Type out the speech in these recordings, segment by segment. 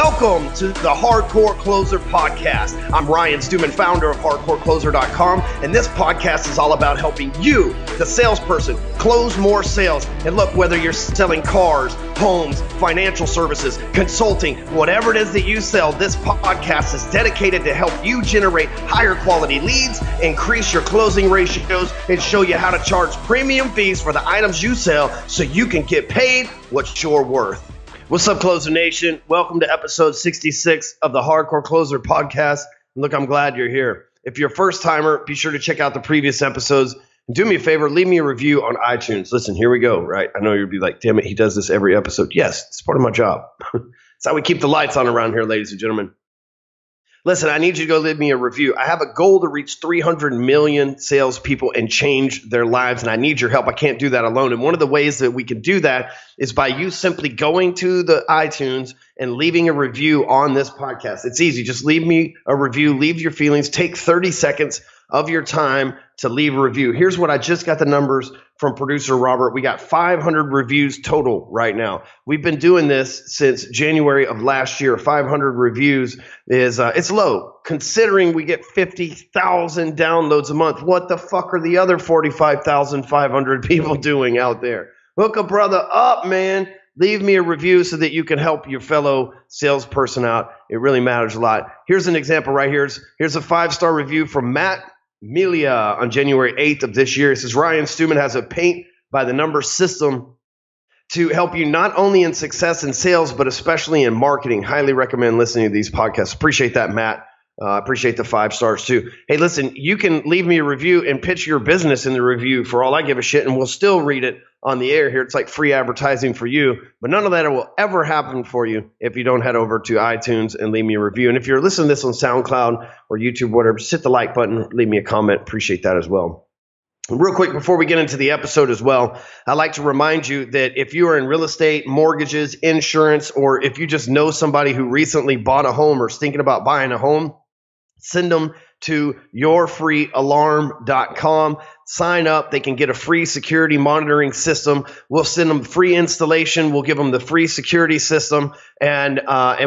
Welcome to the Hardcore Closer Podcast. I'm Ryan Stewman, founder of HardcoreCloser.com, and this podcast is all about helping you, the salesperson, close more sales. And look, whether you're selling cars, homes, financial services, consulting, whatever it is that you sell, this podcast is dedicated to help you generate higher quality leads, increase your closing ratios, and show you how to charge premium fees for the items you sell so you can get paid what you're worth. What's up, Closer Nation? Welcome to episode 66 of the Hardcore Closer Podcast. Look, I'm glad you're here. If you're a first timer, be sure to check out the previous episodes. And do me a favor, leave me a review on iTunes. Listen, here we go, right? I know you'll be like, damn it, he does this every episode. Yes, it's part of my job. It's how we keep the lights on around here, ladies and gentlemen. Listen, I need you to go leave me a review. I have a goal to reach 300 million salespeople and change their lives, and I need your help. I can't do that alone. And one of the ways that we can do that is by you simply going to the iTunes and leaving a review on this podcast. It's easy. Just leave me a review. Leave your feelings. Take 30 seconds of your time to leave a review. Here's what I just got the numbers from producer Robert. We got 500 reviews total right now. We've been doing this since January of last year. 500 reviews is it's low considering we get 50,000 downloads a month. What the fuck are the other 45,500 people doing out there? Hook a brother up, man. Leave me a review so that you can help your fellow salesperson out. It really matters a lot. Here's an example right here. Here's a 5-star review from Matt Melia on January 8th of this year. It says, Ryan Stewman has a paint by the number system to help you not only in success in sales, but especially in marketing. Highly recommend listening to these podcasts. Appreciate that, Matt. Appreciate the 5 stars too. Hey, listen, you can leave me a review and pitch your business in the review for all I give a shit, and we'll still read it on the air here. It's like free advertising for you, but none of that will ever happen for you if you don't head over to iTunes and leave me a review. And if you're listening to this on SoundCloud or YouTube, whatever, just hit the like button, leave me a comment. Appreciate that as well. Real quick, before we get into the episode as well, I'd like to remind you that if you are in real estate, mortgages, insurance, or if you just know somebody who recently bought a home or is thinking about buying a home, send them to yourfreealarm.com. Sign up. They can get a free security monitoring system. We'll send them free installation. We'll give them the free security system, and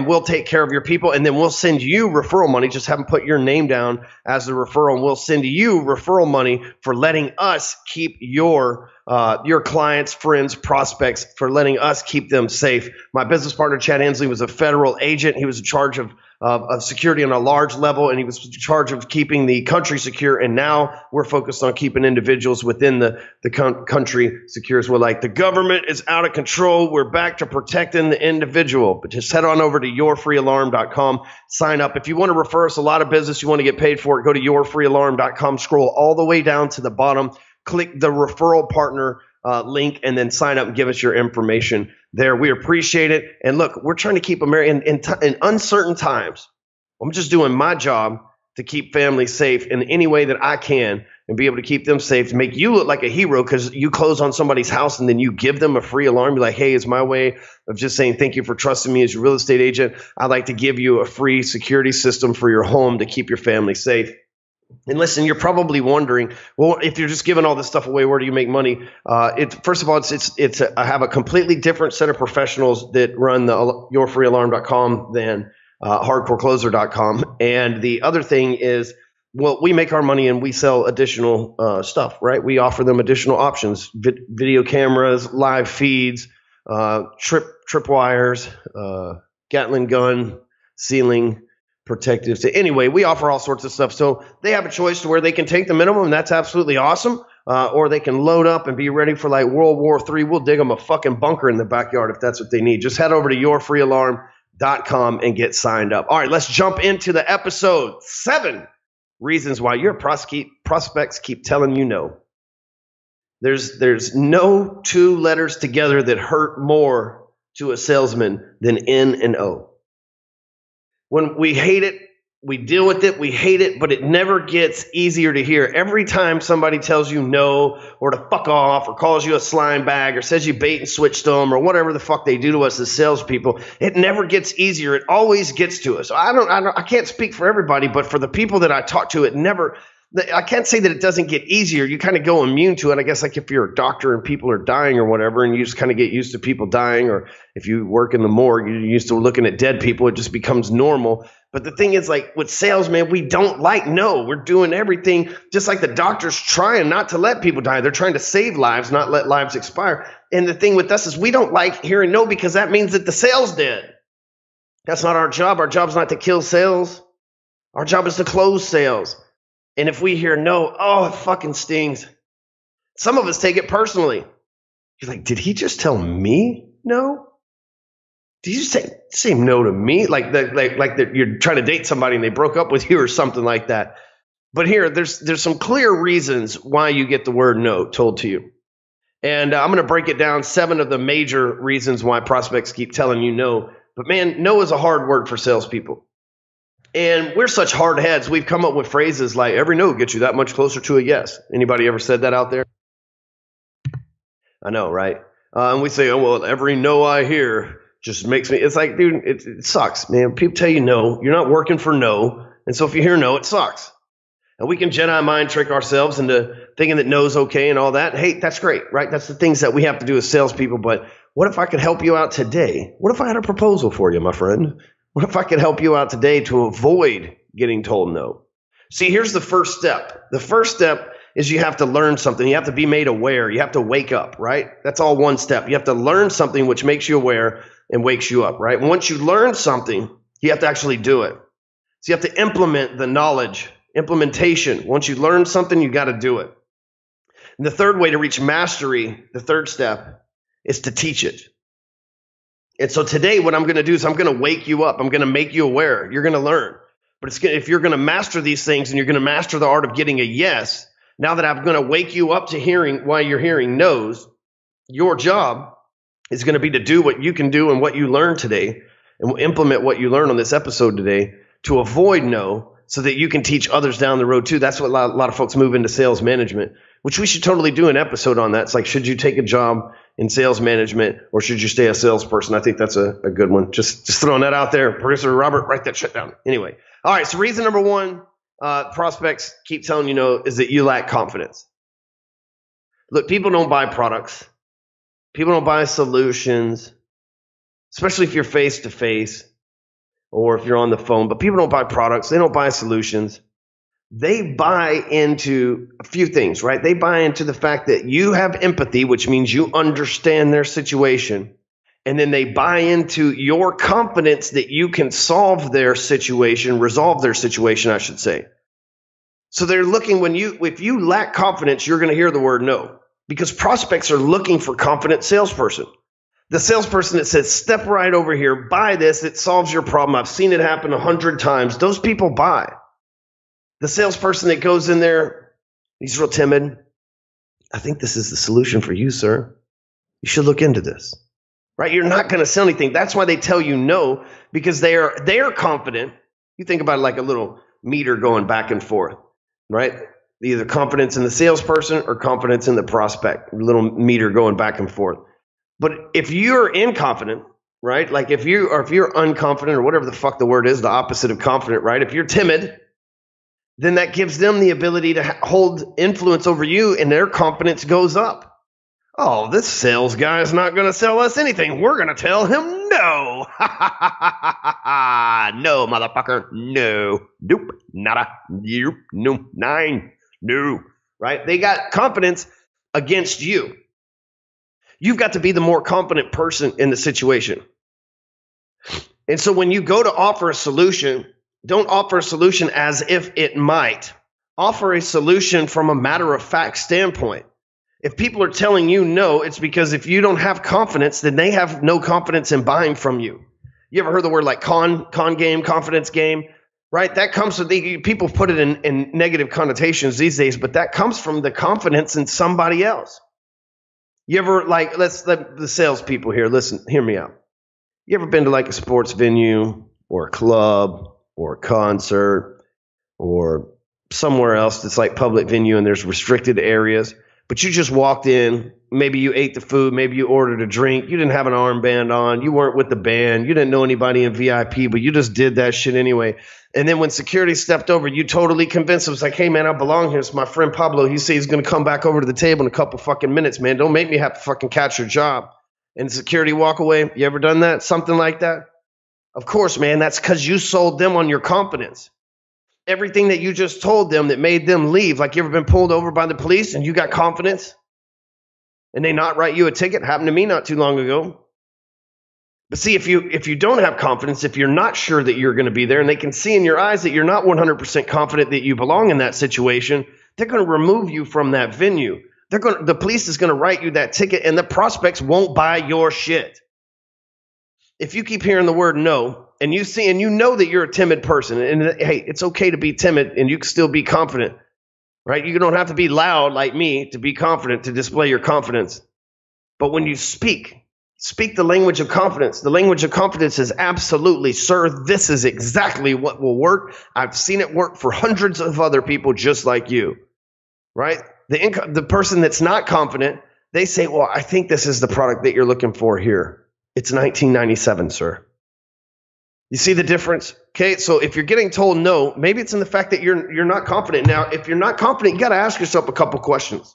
we'll take care of your people. And then we'll send you referral money. Just have them put your name down as the referral, and we'll send you referral money for letting us keep your clients, friends, prospects, for letting us keep them safe. My business partner, Chad Hensley, was a federal agent. He was in charge of security on a large level, and he was in charge of keeping the country secure. And now we're focused on keeping individuals within the country secure as well. Like, the government is out of control. We're back to protecting the individual. But just head on over to yourfreealarm.com. Sign up. If you want to refer us a lot of business, you want to get paid for it, go to yourfreealarm.com. Scroll all the way down to the bottom. Click the referral partner link, and then sign up and give us your information there. We appreciate it. And look, we're trying to keep America in uncertain times. I'm just doing my job to keep families safe in any way that I can and be able to keep them safe, to make you look like a hero because you close on somebody's house and then you give them a free alarm. Be like, hey, it's my way of just saying thank you for trusting me as your real estate agent. I'd like to give you a free security system for your home to keep your family safe. And listen, you're probably wondering, well, if you're just giving all this stuff away, where do you make money? First of all, I have a completely different set of professionals that run the yourfreealarm.com than hardcorecloser.com. And the other thing is, well, we make our money and we sell additional stuff, right? We offer them additional options: video cameras, live feeds, trip wires, Gatling gun, ceiling protectives. Anyway, we offer all sorts of stuff. So they have a choice to where they can take the minimum, and that's absolutely awesome. Or they can load up and be ready for like World War III. We'll dig them a fucking bunker in the backyard if that's what they need. Just head over to yourfreealarm.com and get signed up. All right, let's jump into the episode. 7 reasons why your prospects keep telling you no. There's no 2 letters together that hurt more to a salesman than N and O. When we hate it, we deal with it, we hate it, but it never gets easier to hear. Every time somebody tells you no, or to fuck off, or calls you a slime bag, or says you bait and switched them, or whatever the fuck they do to us as salespeople, it never gets easier. It always gets to us. I can't speak for everybody, but for the people that I talk to, it never I can't say that it doesn't get easier. You kind of go immune to it. I guess like if you're a doctor and people are dying or whatever, and you just kind of get used to people dying, or if you work in the morgue, you're used to looking at dead people. It just becomes normal. But the thing is, like with sales, man, we don't like no. We're doing everything just like the doctor's trying not to let people die. They're trying to save lives, not let lives expire. And the thing with us is we don't like hearing no because that means that the sale's dead. That's not our job. Our job is not to kill sales. Our job is to close sales. And if we hear no, oh, it fucking stings. Some of us take it personally. You're like, did he just tell me no? Did you say no to me? Like you're trying to date somebody and they broke up with you or something like that. But here, there's some clear reasons why you get the word no told to you. And I'm going to break it down, 7 of the major reasons why prospects keep telling you no. But man, no is a hard word for salespeople. And we're such hard heads. We've come up with phrases like every no gets you that much closer to a yes. Anybody ever said that out there? I know, right? And we say, oh, well, every no I hear just makes me, it's like, dude, it sucks, man. People tell you no. You're not working for no. And so if you hear no, it sucks. And we can Jedi mind trick ourselves into thinking that no's okay and all that. Hey, that's great, right? That's the things that we have to do as salespeople. But what if I could help you out today? What if I had a proposal for you, my friend? What if I could help you out today to avoid getting told no? See, here's the first step. The first step is you have to learn something. You have to be made aware. You have to wake up, right? That's all one step. You have to learn something which makes you aware and wakes you up, right? And once you learn something, you have to actually do it. So you have to implement the knowledge, implementation. Once you learn something, you got to do it. And the third way to reach mastery, the third step, is to teach it. And so today what I'm going to do is I'm going to wake you up. I'm going to make you aware. You're going to learn. But if you're going to master these things and you're going to master the art of getting a yes, now that I'm going to wake you up to hearing why you're hearing no's, your job is going to be to do what you can do and what you learn today, and we'll implement what you learn on this episode today to avoid no so that you can teach others down the road too. That's what a lot of folks move into sales management, which we should totally do an episode on that. It's like, should you take a job in sales management or should you stay a salesperson? I think that's a good one. Just throwing that out there. Producer Robert, write that shit down. Anyway. All right. So reason number 1, prospects keep telling you no is that you lack confidence. Look, people don't buy products. People don't buy solutions, especially if you're face to face or if you're on the phone. But people don't buy products. They don't buy solutions. They buy into a few things, right? They buy into the fact that you have empathy, which means you understand their situation. And then they buy into your confidence that you can solve their situation, resolve their situation, I should say. So they're looking if you lack confidence, you're going to hear the word no, because prospects are looking for confident salesperson. The salesperson that says, step right over here, buy this, it solves your problem. I've seen it happen 100 times. Those people buy. The salesperson that goes in there, he's real timid. I think this is the solution for you, sir. You should look into this. Right? You're not going to sell anything. That's why they tell you no, because they are confident. You think about it like a little meter going back and forth, right? Either confidence in the salesperson or confidence in the prospect, a little meter going back and forth. But if you're inconfident, right? Like if you're unconfident or whatever the fuck the word is, the opposite of confident, right? If you're timid, then that gives them the ability to hold influence over you and their confidence goes up. Oh, this sales guy is not going to sell us anything. We're going to tell him no. No, motherfucker. No. Nope. Nada. Nope. No. Nine. No. Right? They got confidence against you. You've got to be the more confident person in the situation. And so when you go to offer a solution, don't offer a solution as if it might. Offer a solution from a matter-of-fact standpoint. If people are telling you no, it's because if you don't have confidence, then they have no confidence in buying from you. You ever heard the word like con game, confidence game, right? That comes from people put it in negative connotations these days, but that comes from the confidence in somebody else. You ever like, let's let the salespeople here, listen, hear me out. You ever been to like a sports venue or a club or a concert or somewhere else that's like public venue and there's restricted areas? but you just walked in. Maybe you ate the food. Maybe you ordered a drink. You didn't have an armband on. You weren't with the band. You didn't know anybody in VIP, but you just did that shit anyway. And then when security stepped over, you totally convinced them. It's like, hey, man, I belong here. It's my friend Pablo. He says he's going to come back over to the table in a couple fucking minutes, man. Don't make me have to fucking catch your job. And security walk away. You ever done that? Something like that? Of course, man. That's because you sold them on your confidence. Everything that you just told them that made them leave. Like, you ever been pulled over by the police and you got confidence and they not write you a ticket? Happened to me not too long ago. But see, if you don't have confidence, if you're not sure that you're going to be there, and they can see in your eyes that you're not 100% confident that you belong in that situation, they're going to remove you from that venue. The police is going to write you that ticket, and the prospects won't buy your shit. If you keep hearing the word no, and you know that you're a timid person, and hey, it's okay to be timid, and you can still be confident, right? You don't have to be loud like me to be confident, to display your confidence. But when you speak the language of confidence. The language of confidence is absolutely, sir, this is exactly what will work. I've seen it work for hundreds of other people just like you, right? The person that's not confident, they say, well, I think this is the product that you're looking for here. It's 1997, sir. You see the difference? Okay, so if you're getting told no, maybe it's in the fact that you're not confident. Now, if you're not confident, you got to ask yourself a couple questions.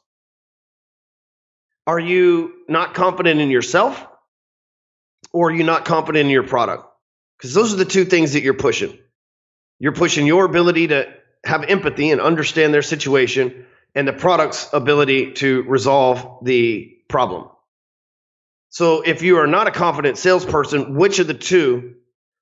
Are you not confident in yourself? Or are you not confident in your product? Because those are the two things that you're pushing. You're pushing your ability to have empathy and understand their situation, and the product's ability to resolve the problem. So if you are not a confident salesperson, which of the two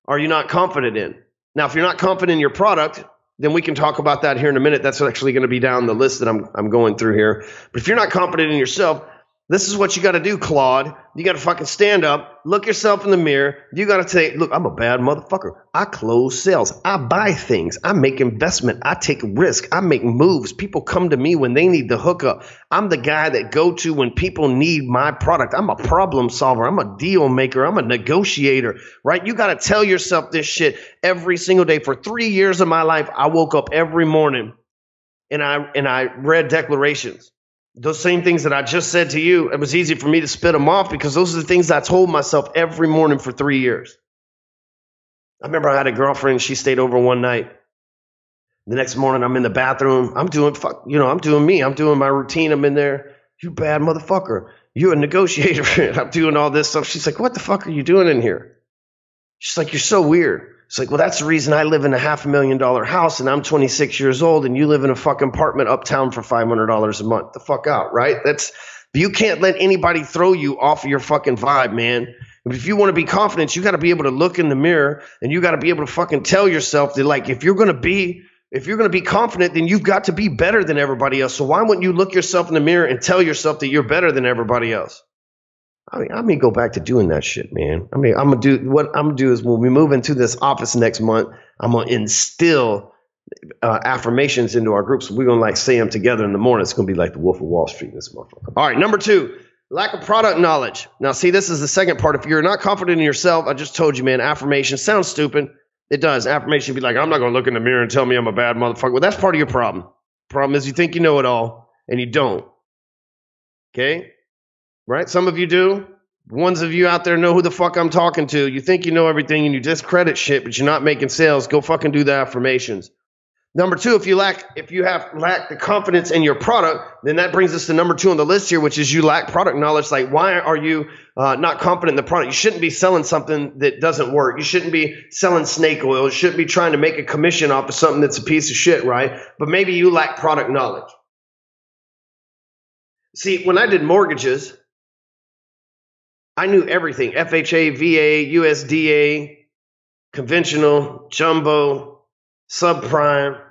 are you not confident in? Now, if you're not confident in your product, then we can talk about that here in a minute. That's actually going to be down the list that I'm going through here. But if you're not confident in yourself, this is what you got to do, Claude. You got to fucking stand up, look yourself in the mirror. You got to say, look, I'm a bad motherfucker. I close sales. I buy things. I make investment. I take risk. I make moves. People come to me when they need the hookup. I'm the guy that go to when people need my product. I'm a problem solver. I'm a deal maker. I'm a negotiator, right? You got to tell yourself this shit every single day. For 3 years of my life, I woke up every morning and I read declarations. Those same things that I just said to you, it was easy for me to spit them off because those are the things I told myself every morning for 3 years. I remember I had a girlfriend. She stayed over one night. The next morning, I'm in the bathroom. I'm doing me. I'm doing my routine. I'm in there. You bad motherfucker. You a negotiator. I'm doing all this stuff. She's like, what the fuck are you doing in here? She's like, you're so weird. It's like, well, that's the reason I live in a $500,000 house and I'm 26 years old and you live in a fucking apartment uptown for $500 a month. The fuck out, right? You can't let anybody throw you off of your fucking vibe, man. If you want to be confident, you got to be able to look in the mirror and you got to be able to fucking tell yourself that, like, if you're going to be confident, then you've got to be better than everybody else. So why wouldn't you look yourself in the mirror and tell yourself that you're better than everybody else? I may go back to doing that shit, man. I'm going to do what I'm going to do is when we move into this office next month, I'm going to instill affirmations into our groups. We're going to say them together in the morning. It's going to be like the Wolf of Wall Street in this motherfucker. All right. Number 2, lack of product knowledge. Now, see, this is the second part. If you're not confident in yourself, I just told you, man, affirmation sounds stupid. It does. Affirmation be like, I'm not going to look in the mirror and tell me I'm a bad motherfucker. Well, that's part of your problem. Problem is you think you know it all and you don't. Okay. Right? Some of you do. Ones of you out there know who the fuck I'm talking to. You think you know everything and you discredit shit, but you're not making sales. Go fucking do the affirmations. Number 2, if you lack the confidence in your product, then that brings us to number 2 on the list here, which is you lack product knowledge. Like, why are you not confident in the product? You shouldn't be selling something that doesn't work. You shouldn't be selling snake oil. You shouldn't be trying to make a commission off of something that's a piece of shit, right? But maybe you lack product knowledge. See, when I did mortgages, I knew everything. FHA, VA, USDA, conventional, jumbo, subprime,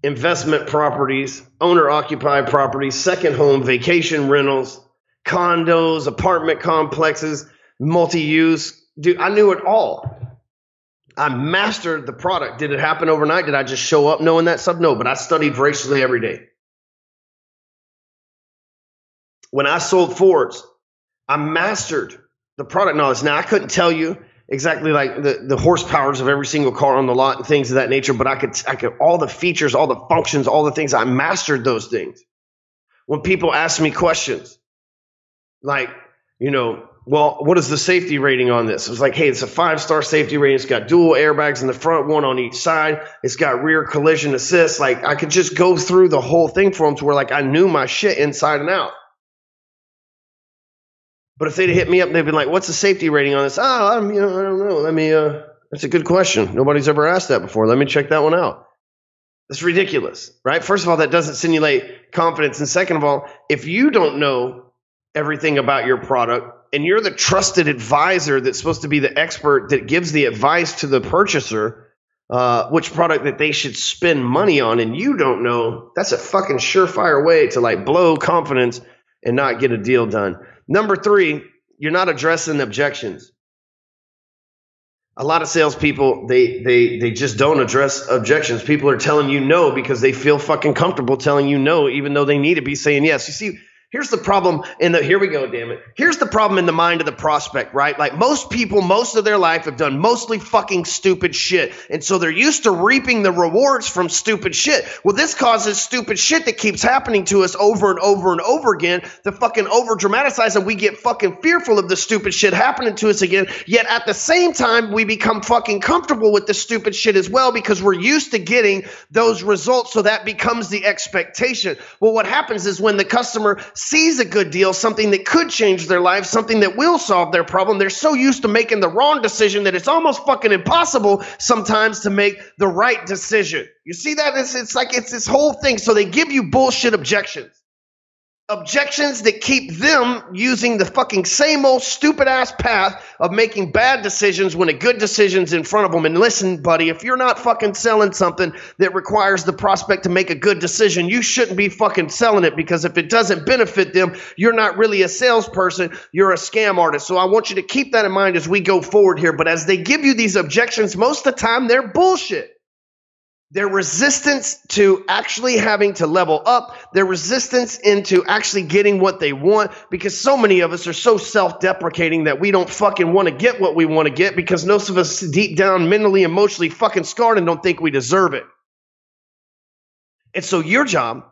investment properties, owner-occupied properties, second home, vacation rentals, condos, apartment complexes, multi-use. Dude, I knew it all. I mastered the product. Did it happen overnight? Did I just show up knowing that stuff? No, but I studied voraciously every day. When I sold Fords, I mastered the product knowledge. Now, I couldn't tell you exactly like the horsepowers of every single car on the lot and things of that nature, but I could all the features, all the functions, all the things. I mastered those things. when people ask me questions like, well, what is the safety rating on this? It was like, hey, it's a 5-star safety rating. It's got dual airbags in the front, one on each side. It's got rear collision assist. Like, I could just go through the whole thing for them to where like I knew my shit inside and out. But if they'd hit me up, they'd be like, what's the safety rating on this? I don't know. That's a good question. Nobody's ever asked that before. Let me check that one out. That's ridiculous, right? First of all, that doesn't simulate confidence. And second of all, if you don't know everything about your product and you're the trusted advisor that's supposed to be the expert that gives the advice to the purchaser, which product that they should spend money on, and you don't know, that's a fucking surefire way to like blow confidence and not get a deal done. Number 3, you're not addressing objections. A lot of salespeople, they just don't address objections. People are telling you no because they feel fucking comfortable telling you no, even though they need to be saying yes. You see, here's the problem here we go, damn it. Here's the problem in the mind of the prospect, right? Like most people, most of their life have done mostly fucking stupid shit. And so they're used to reaping the rewards from stupid shit. Well, this causes stupid shit that keeps happening to us over and over and over again to fucking over dramatize, and we get fucking fearful of the stupid shit happening to us again. Yet at the same time, we become fucking comfortable with the stupid shit as well because we're used to getting those results. So that becomes the expectation. Well, what happens is when the customer sees a good deal, something that could change their life, something that will solve their problem, they're so used to making the wrong decision that it's almost fucking impossible sometimes to make the right decision. You see that? It's like it's this whole thing. So they give you bullshit objections. Objections that keep them using the fucking same old stupid ass path of making bad decisions when a good decision's in front of them. And listen, buddy, if you're not fucking selling something that requires the prospect to make a good decision, you shouldn't be fucking selling it, because if it doesn't benefit them, you're not really a salesperson, you're a scam artist. So I want you to keep that in mind as we go forward here. But as they give you these objections, most of the time they're bullshit. Their resistance to actually having to level up, their resistance into actually getting what they want, because so many of us are so self-deprecating that we don't fucking want to get what we want to get because most of us deep down mentally, emotionally fucking scarred and don't think we deserve it. And so your job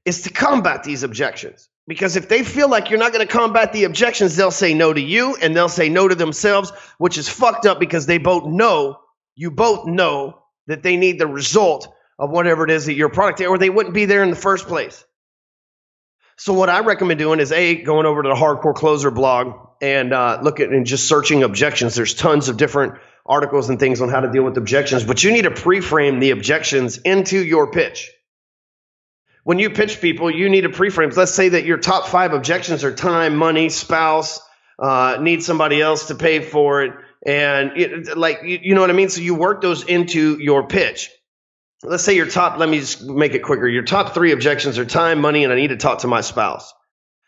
is to combat these objections, because if they feel like you're not going to combat the objections, they'll say no to you and they'll say no to themselves, which is fucked up because you both know that they need the result of whatever it is that your product, or they wouldn't be there in the first place. So what I recommend doing is going over to the Hardcore Closer blog and looking and just searching objections. There's tons of different articles and things on how to deal with objections, but you need to pre-frame the objections into your pitch. When you pitch people, you need to pre-frame. Let's say that your top 5 objections are time, money, spouse, need somebody else to pay for it. And you know what I mean? So you work those into your pitch. Let's say let me just make it quicker. Your top 3 objections are time, money, and I need to talk to my spouse.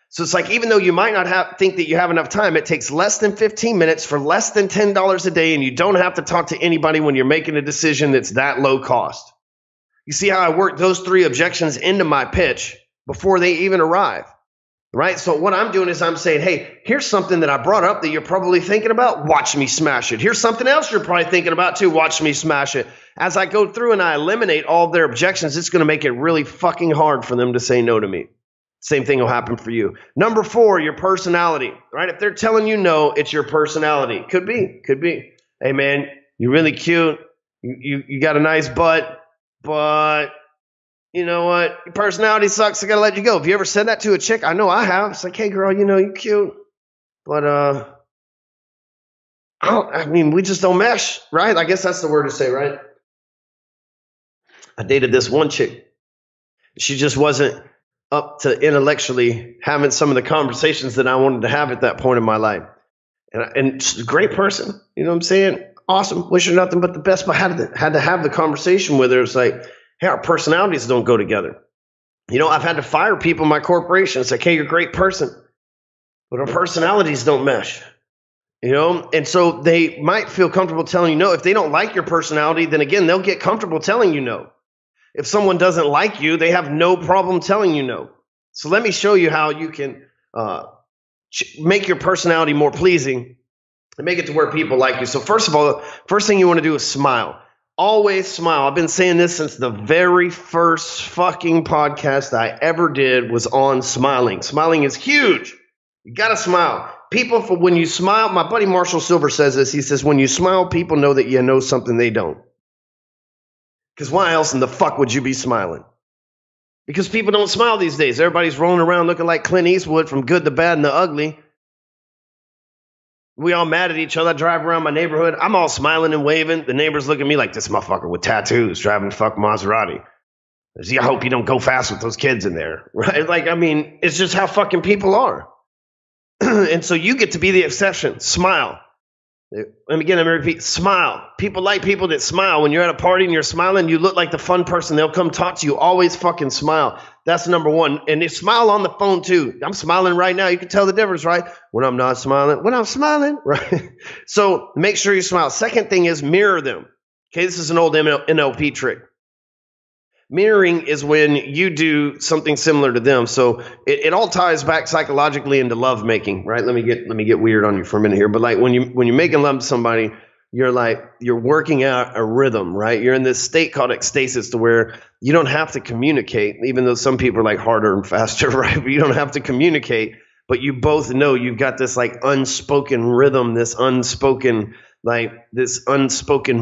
So it's like, even though you might not think that you have enough time, it takes less than 15 minutes for less than $10 a day. And you don't have to talk to anybody when you're making a decision that's that low cost. You see how I work those 3 objections into my pitch before they even arrive. Right? So what I'm doing is I'm saying, hey, here's something that I brought up that you're probably thinking about. Watch me smash it. Here's something else you're probably thinking about too. Watch me smash it. As I go through and I eliminate all of their objections, it's going to make it really fucking hard for them to say no to me. Same thing will happen for you. Number 4, your personality. Right? If they're telling you no, it's your personality. Could be. Hey, man, you're really cute. You got a nice butt, but you know what? Your personality sucks. I got to let you go. Have you ever said that to a chick? I know I have. It's like, hey, girl, you're cute. But, we just don't mesh, right? I guess that's the word to say, right? I dated this one chick. She just wasn't up to intellectually having some of the conversations that I wanted to have at that point in my life. And she's a great person. You know what I'm saying? Awesome. Wish her nothing but the best. But I had to have the conversation with her. It's like, hey, our personalities don't go together. I've had to fire people in my corporation. It's like, hey, you're a great person, but our personalities don't mesh. And so they might feel comfortable telling you no. If they don't like your personality, then again, they'll get comfortable telling you no. If someone doesn't like you, they have no problem telling you no. So let me show you how you can make your personality more pleasing and make it to where people like you. So first of all, first thing you want to do is smile. always smile. I've been saying this since the very first fucking podcast I ever did was on smiling. Smiling is huge. You got to smile. People, when you smile, my buddy Marshall Silver says this. He says, when you smile, people know that you know something they don't. Because why else in the fuck would you be smiling? Because people don't smile these days. Everybody's rolling around looking like Clint Eastwood from Good, the Bad, and the Ugly. We all mad at each other. I drive around my neighborhood. I'm all smiling and waving. The neighbors look at me like, this motherfucker with tattoos driving a fuck Maserati. I hope you don't go fast with those kids in there. Right? Like, I mean, it's just how fucking people are. And so you get to be the exception. Smile. Let me repeat. Smile. People like people that smile. When you're at a party and you're smiling, you look like the fun person. They'll come talk to you. Always fucking smile. That's number one. And they smile on the phone too. I'm smiling right now. You can tell the difference, right? When I'm not smiling. When I'm smiling, right? So make sure you smile. Second thing is mirror them. Okay, this is an old NLP trick. Mirroring is when you do something similar to them. So it all ties back psychologically into love making, right? Let me get weird on you for a minute here. But like when you're making love to somebody, you're working out a rhythm, right? You're in this state called ecstasis to where you don't have to communicate, even though some people are like harder and faster, right? But you don't have to communicate, but you both know you've got this like unspoken rhythm, this unspoken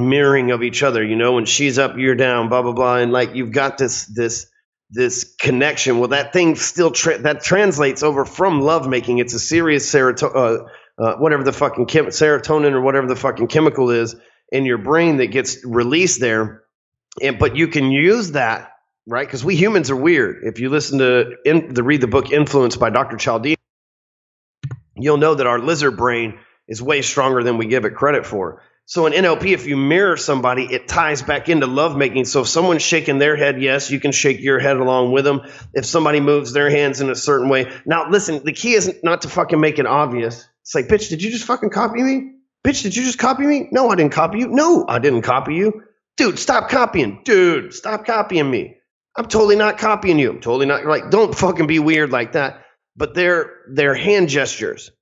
mirroring of each other, you know, when she's up, you're down, blah, blah, blah. And like, you've got this connection. Well, that thing still, that translates over from lovemaking. It's a serious whatever the fucking serotonin or whatever the fucking chemical is in your brain that gets released there. But you can use that, right? Because we humans are weird. If you listen to read the book Influence by Dr. Cialdini, you'll know that our lizard brain is way stronger than we give it credit for. So in NLP, if you mirror somebody, it ties back into lovemaking. So if someone's shaking their head, yes, you can shake your head along with them. If somebody moves their hands in a certain way. Now, listen, the key isn't not to fucking make it obvious. It's like, bitch, did you just fucking copy me? Bitch, did you just copy me? No, I didn't copy you. No, I didn't copy you. Dude, stop copying. Dude, stop copying me. I'm totally not copying you. I'm totally not. Like, don't fucking be weird like that. But they're hand gestures.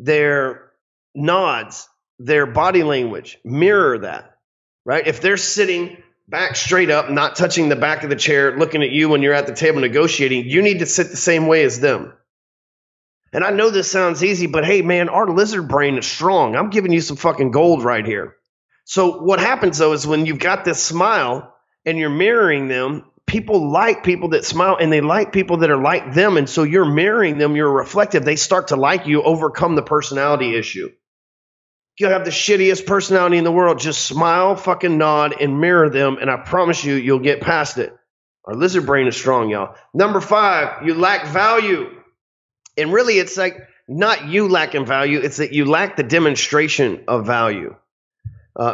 Their nods, their body language, mirror that, right? If they're sitting back straight up, not touching the back of the chair, looking at you when you're at the table negotiating, you need to sit the same way as them. And I know this sounds easy, but hey, man, our lizard brain is strong. I'm giving you some fucking gold right here. So what happens, though, is when you've got this smile and you're mirroring them, people like people that smile and they like people that are like them. And so you're mirroring them, you're reflective. They start to like you, overcome the personality issue. You'll have the shittiest personality in the world. Just smile, fucking nod, and mirror them. And I promise you, you'll get past it. Our lizard brain is strong, y'all. Number 5, you lack value. And really, it's like not you lacking value. It's that you lack the demonstration of value.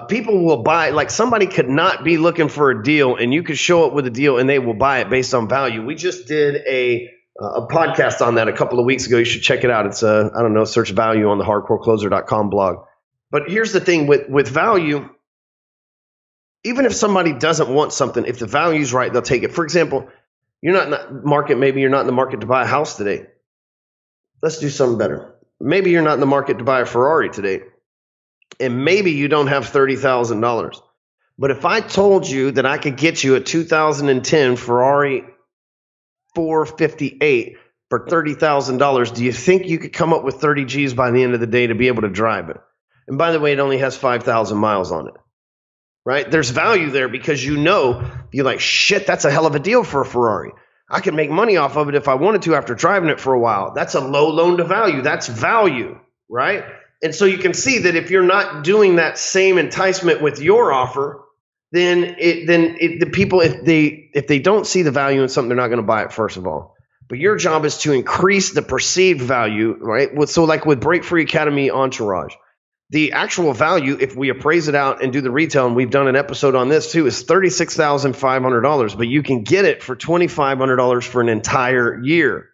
People will buy, like somebody could not be looking for a deal and you could show up with a deal and they will buy it based on value. We just did a podcast on that a couple of weeks ago. You should check it out. It's search value on the hardcorecloser.com blog. But here's the thing with value, even if somebody doesn't want something, if the value's right, they'll take it. For example, you're not in the market, maybe you're not in the market to buy a house today. Let's do something better. Maybe you're not in the market to buy a Ferrari today. And maybe you don't have $30,000. But if I told you that I could get you a 2010 Ferrari 458 for $30,000, do you think you could come up with 30 G's by the end of the day to be able to drive it? And by the way, it only has 5,000 miles on it, right? There's value there because you're like, shit, that's a hell of a deal for a Ferrari. I can make money off of it if I wanted to after driving it for a while. That's a low loan to value. That's value, right? And so you can see that if you're not doing that same enticement with your offer, then the people, if they don't see the value in something, they're not going to buy it, first of all. But your job is to increase the perceived value, right? So like with Break Free Academy Entourage, the actual value, if we appraise it out and do the retail, and we've done an episode on this too, is $36,500, but you can get it for $2,500 for an entire year.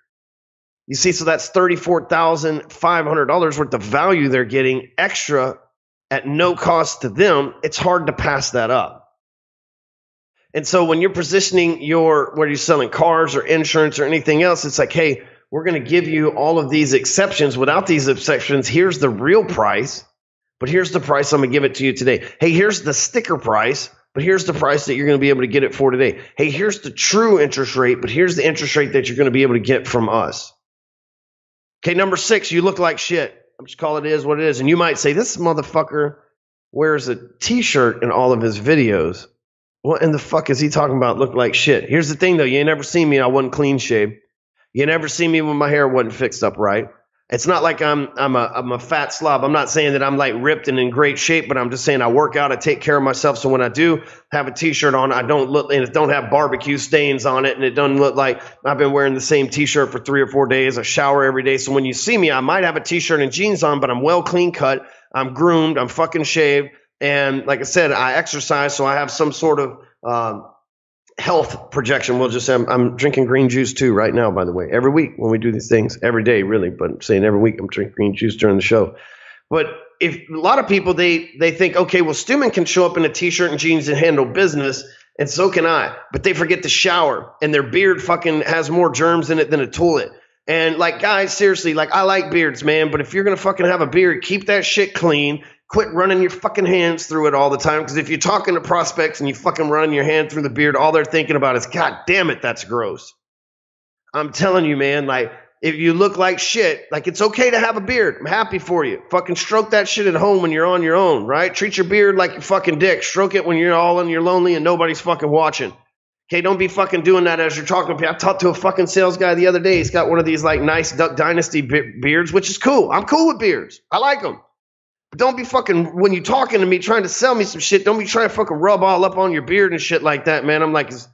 You see, so that's $34,500 worth of value they're getting extra at no cost to them. It's hard to pass that up. And so when you're positioning where you're selling cars or insurance or anything else, it's like, hey, we're going to give you all of these exceptions. Without these exceptions, here's the real price. but here's the price I'm going to give it to you today. Hey, here's the sticker price, but here's the price that you're going to be able to get it for today. Hey, here's the true interest rate, but here's the interest rate that you're going to be able to get from us. Okay, number 6, you look like shit. I'm just calling it is what it is. And you might say, this motherfucker wears a t-shirt in all of his videos. What in the fuck is he talking about look like shit? Here's the thing, though. You ain't never seen me. I wasn't clean shaved. You never see me when my hair wasn't fixed up right. It's not like I'm a fat slob. I'm not saying that I'm like ripped and in great shape, but I'm just saying I work out. I take care of myself. So when I do have a t-shirt on, I don't look, and it don't have barbecue stains on it, and it doesn't look like I've been wearing the same t-shirt for 3 or 4 days. I shower every day. So when you see me, I might have a t-shirt and jeans on, but I'm well clean cut. I'm groomed. I'm fucking shaved. And like I said, I exercise, so I have some sort of health projection. We'll just say I'm drinking green juice too right now, by the way, every week when we do these things, every day really, but I'm saying every week I'm drinking green juice during the show. But if a lot of people, they think, okay, well, Stewman can show up in a t-shirt and jeans and handle business, and so can I, but they forget to shower, and their beard fucking has more germs in it than a toilet. And like, guys, seriously, like, I like beards, man, but if you're gonna fucking have a beard, keep that shit clean. Quit running your fucking hands through it all the time, because if you're talking to prospects and you fucking running your hand through the beard, all they're thinking about is, God damn it, that's gross. I'm telling you, man, like, if you look like shit, like, it's okay to have a beard. I'm happy for you. Fucking stroke that shit at home when you're on your own, right? Treat your beard like your fucking dick. Stroke it when you're all on your lonely and nobody's fucking watching. Okay, don't be fucking doing that as you're talking to people. I talked to a fucking sales guy the other day. He's got one of these, like, nice Duck Dynasty beards, which is cool. I'm cool with beards. I like them. But don't be fucking, when you're talking to me, trying to sell me some shit, don't be trying to fucking rub all up on your beard and shit like that, man. I'm like, is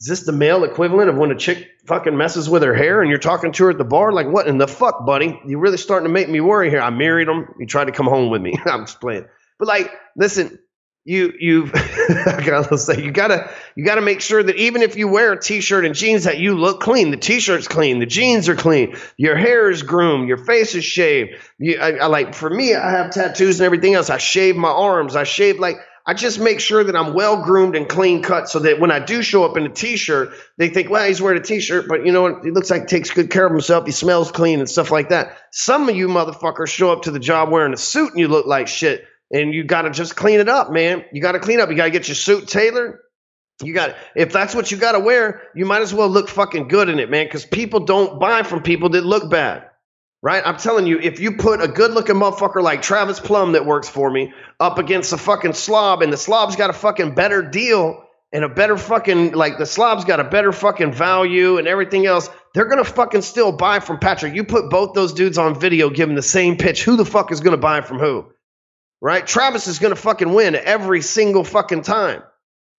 this the male equivalent of when a chick fucking messes with her hair and you're talking to her at the bar? Like, what in the fuck, buddy? You're really starting to make me worry here. I married him. You tried to come home with me. I'm just playing. But like, listen, you've I gotta say, you gotta make sure that even if you wear a t-shirt and jeans, that you look clean. The t-shirt's clean, the jeans are clean, your hair is groomed, your face is shaved. I like, for me, I have tattoos and everything else. I shave my arms. I just make sure that I'm well groomed and clean cut, so that when I do show up in a t-shirt, they think, well, he's wearing a t-shirt, but you know what? He looks like he takes good care of himself. He smells clean and stuff like that. Some of you motherfuckers show up to the job wearing a suit and you look like shit. And you got to just clean it up, man. You got to clean up. You got to get your suit tailored. If that's what you got to wear, you might as well look fucking good in it, man, because people don't buy from people that look bad, right? I'm telling you, if you put a good-looking motherfucker like Travis Plum that works for me up against a fucking slob, and the slob's got a fucking better deal and a better fucking, like, the slob's got a better fucking value and everything else, they're going to fucking still buy from Patrick. You put both those dudes on video, give them the same pitch. Who the fuck is going to buy from who? Right? Travis is going to fucking win every single fucking time.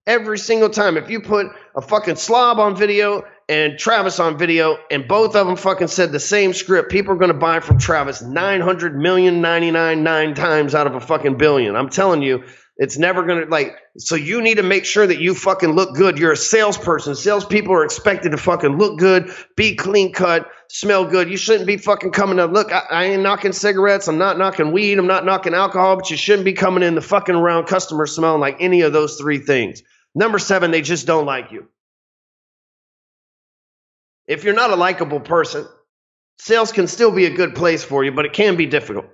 Every single time. If you put a fucking slob on video and Travis on video, and both of them fucking said the same script, people are going to buy from Travis 900,000,099 times out of a fucking billion. I'm telling you, it's never going to, like, so you need to make sure that you fucking look good. You're a salesperson. Salespeople are expected to fucking look good, be clean cut, smell good. You shouldn't be fucking coming up. Look, I ain't knocking cigarettes. I'm not knocking weed. I'm not knocking alcohol, but you shouldn't be coming in the fucking around customers smelling like any of those 3 things. Number 7, they just don't like you. If you're not a likable person, sales can still be a good place for you, but it can be difficult.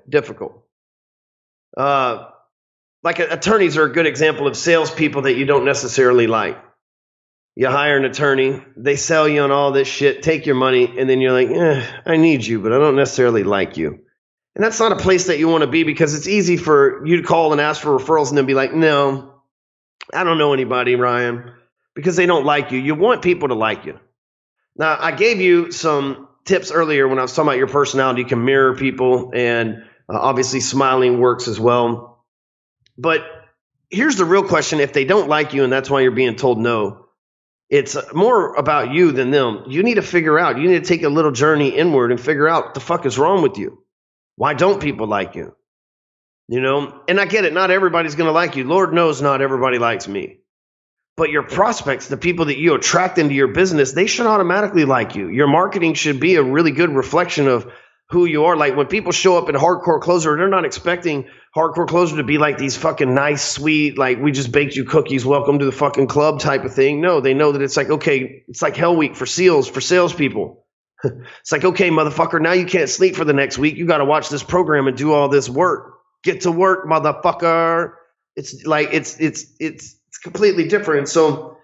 Like, attorneys are a good example of salespeople that you don't necessarily like. You hire an attorney, they sell you on all this shit, take your money, and then you're like, I need you, but I don't necessarily like you. And that's not a place that you want to be, because it's easy for you to call and ask for referrals and then be like, no, I don't know anybody, Ryan, because they don't like you. You want people to like you. Now, I gave you some tips earlier when I was talking about your personality. You can mirror people, and obviously smiling works as well. But here's the real question. If they don't like you and that's why you're being told no, it's more about you than them. You need to figure out, you need to take a little journey inward and figure out what the fuck is wrong with you. Why don't people like you? You know, and I get it. Not everybody's going to like you. Lord knows not everybody likes me. But your prospects, the people that you attract into your business, they should automatically like you. Your marketing should be a really good reflection of who you are. Like, when people show up at Hardcore Closer, they're not expecting Hardcore Closer to be like these fucking nice, sweet, like, we just baked you cookies, welcome to the fucking club type of thing. No, they know that it's like, okay, it's like Hell Week for salespeople. It's like, okay, motherfucker, now you can't sleep for the next week. You got to watch this program and do all this work. Get to work, motherfucker. It's like it's completely different. So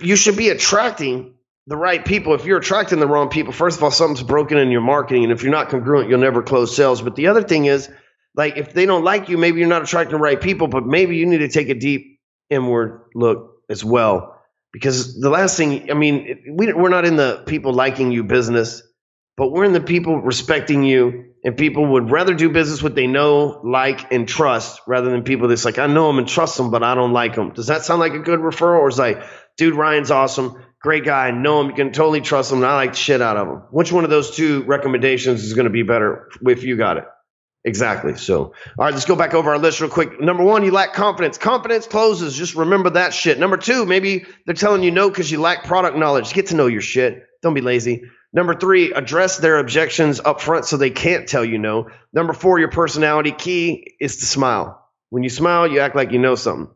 you should be attracting the right people. If you're attracting the wrong people, first of all, something's broken in your marketing, and if you're not congruent, you'll never close sales. But the other thing is, like, if they don't like you, maybe you're not attracting the right people, but maybe you need to take a deep inward look as well. Because the last thing, I mean, we're not in the people liking you business, but we're in the people respecting you, and people would rather do business with they know, like, and trust rather than people that's like, I know them and trust them, but I don't like them. Does that sound like a good referral? Or is like, dude, Ryan's awesome. Great guy. I know him. You can totally trust him. And I like the shit out of him. Which one of those two recommendations is going to be better if you got it? Exactly. So, all right, let's go back over our list real quick. Number 1, you lack confidence. Confidence closes. Just remember that shit. Number 2, maybe they're telling you no because you lack product knowledge. Get to know your shit. Don't be lazy. Number 3, address their objections up front so they can't tell you no. Number 4, your personality key is to smile. When you smile, you act like you know something.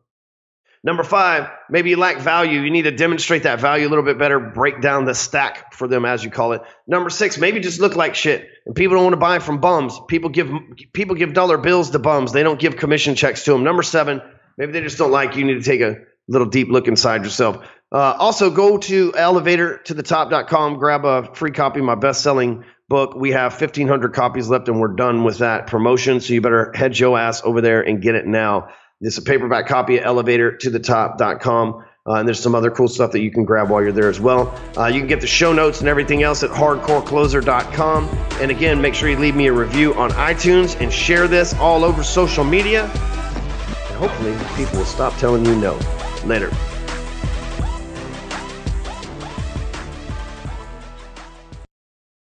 Number 5, maybe you lack value. You need to demonstrate that value a little bit better. Break down the stack for them, as you call it. Number 6, maybe just look like shit. And people don't want to buy from bums. People give dollar bills to bums. They don't give commission checks to them. Number 7, maybe they just don't like you. You need to take a little deep look inside yourself. Also, go to elevatortothetop.com. Grab a free copy of my best-selling book. We have 1,500 copies left, and we're done with that promotion. So you better head your ass over there and get it now. It's a paperback copy at elevatortothetop.com. And there's some other cool stuff that you can grab while you're there as well. You can get the show notes and everything else at hardcorecloser.com. And again, make sure you leave me a review on iTunes and share this all over social media. And hopefully people will stop telling you no. Later.